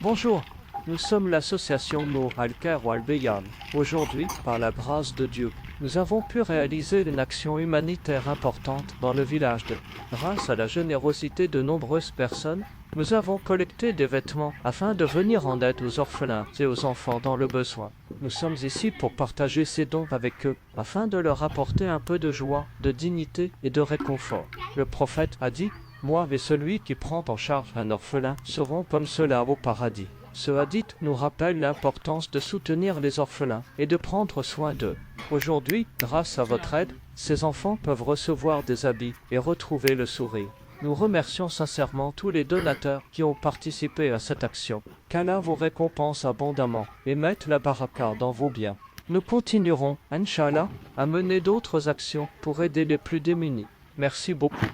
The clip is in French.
Bonjour, nous sommes l'association Nour Al-Khair Wal-Bayan. Aujourd'hui, par la grâce de Dieu, nous avons pu réaliser une action humanitaire importante dans le village de. Grâce à la générosité de nombreuses personnes, nous avons collecté des vêtements afin de venir en aide aux orphelins et aux enfants dans le besoin. Nous sommes ici pour partager ces dons avec eux, afin de leur apporter un peu de joie, de dignité et de réconfort. Le prophète a dit: moi et celui qui prend en charge un orphelin seront comme cela au paradis. Ce hadith nous rappelle l'importance de soutenir les orphelins et de prendre soin d'eux. Aujourd'hui, grâce à votre aide, ces enfants peuvent recevoir des habits et retrouver le sourire. Nous remercions sincèrement tous les donateurs qui ont participé à cette action. Qu'Allah vous récompense abondamment et mette la baraka dans vos biens. Nous continuerons, Inch'Allah, à mener d'autres actions pour aider les plus démunis. Merci beaucoup.